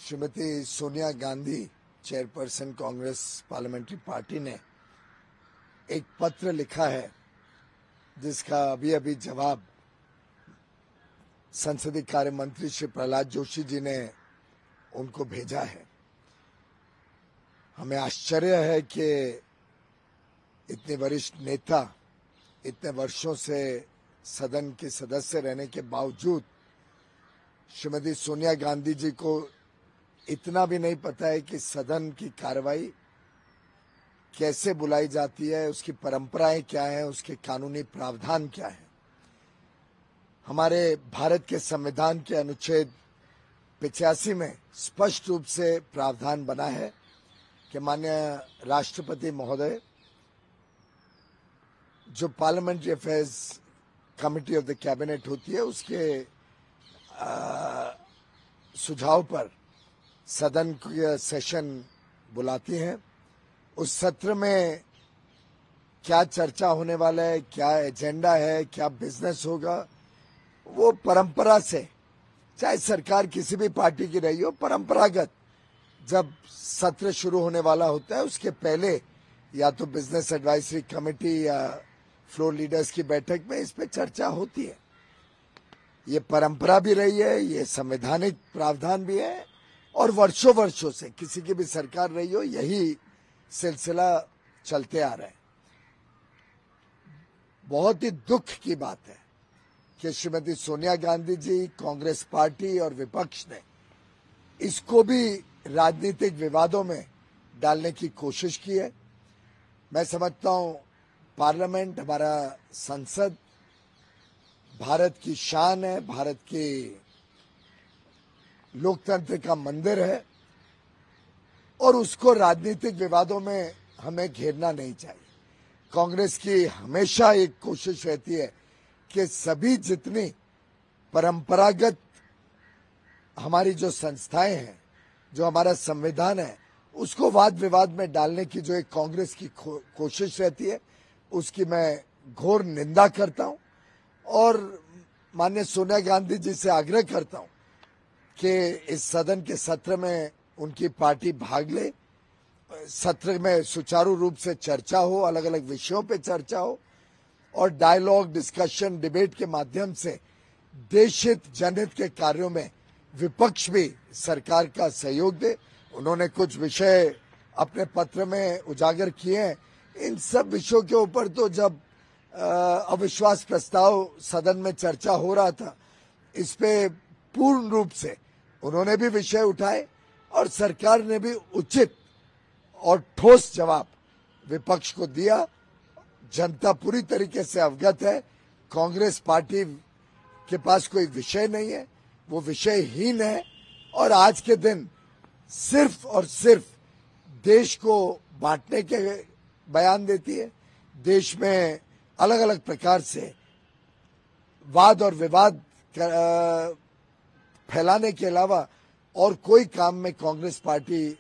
Shrimati Sonia Gandhi chairperson Congress parliamentary party ने एक पत्र लिखा है जिसका अभी अभी जवाब संसदीय कार्य मंत्री श्री प्रहलाद जोशी जी ने उनको भेजा है। हमें आश्चर्य है कि इतने वरिष्ठ नेता इतने वर्षों से सदन के सदस्य रहने के बावजूद श्रीमती सोनिया गांधी जी को इतना भी नहीं पता है कि सदन की कार्रवाई कैसे बुलाई जाती है, उसकी परंपराएं क्या हैं, उसके कानूनी प्रावधान क्या हैं। हमारे भारत के संविधान के अनुच्छेद 85 में स्पष्ट रूप से प्रावधान बना है कि माननीय राष्ट्रपति महोदय जो parliamentary affairs committee of the cabinet होती है उसके सुझाव पर सदन का सेशन बुलाती हैं। उस सत्र में क्या चर्चा होने वाला है, क्या एजेंडा है, क्या बिजनेस होगा, वो परंपरा से चाहे सरकार किसी भी पार्टी की रही हो, परंपरागत जब सत्र शुरू होने वाला होता है उसके पहले या तो बिजनेस एडवाइजरी कमेटी या फ्लोर लीडर्स की बैठक में इस पे चर्चा होती है। ये परंपरा भी रही है, ये संवैधानिक प्रावधान भी है और वर्षों से किसी की भी सरकार रही हो यही सिलसिला चलते आ रहा है। बहुत ही दुख की बात है कि श्रीमती सोनिया गांधी जी, कांग्रेस पार्टी और विपक्ष ने इसको भी राजनीतिक विवादों में डालने की कोशिश की है। मैं समझता हूं पार्लियामेंट, हमारा संसद भारत की शान है, भारत के लोकतंत्र का मंदिर है और उसको राजनीतिक विवादों में हमें घेरना नहीं चाहिए। कांग्रेस की हमेशा एक कोशिश रहती है कि सभी जितनी परंपरागत हमारी जो संस्थाएं हैं, जो हमारा संविधान है, उसको वाद विवाद में डालने की जो एक कांग्रेस की कोशिश रहती है उसकी मैं घोर निंदा करता हूं और माननीय सोनिया गांधी जी से आग्रह करता हूं कि इस सदन के सत्र में उनकी पार्टी भाग ले, सत्र में सुचारू रूप से चर्चा हो, अलग अलग विषयों पे चर्चा हो और डायलॉग, डिस्कशन, डिबेट के माध्यम से देशहित जनहित के कार्यों में विपक्ष भी सरकार का सहयोग दे। उन्होंने कुछ विषय अपने पत्र में उजागर किए हैं। इन सब विषयों के ऊपर तो जब अविश्वास प्रस्ताव सदन में चर्चा हो रहा था, इस पे पूर्ण रूप से उन्होंने भी विषय उठाए और सरकार ने भी उचित और ठोस जवाब विपक्ष को दिया। जनता पूरी तरीके से अवगत है, कांग्रेस पार्टी के पास कोई विषय नहीं है, वो विषयहीन है और आज के दिन सिर्फ और सिर्फ देश को बांटने के बयान देती है। देश में अलग अलग प्रकार से वाद और विवाद फैलाने के अलावा और कोई काम में कांग्रेस पार्टी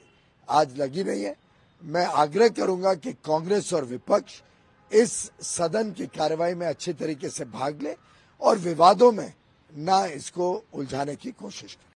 आज लगी नहीं है। मैं आग्रह करूंगा कि कांग्रेस और विपक्ष इस सदन की कार्रवाई में अच्छे तरीके से भाग ले और विवादों में ना इसको उलझाने की कोशिश करें।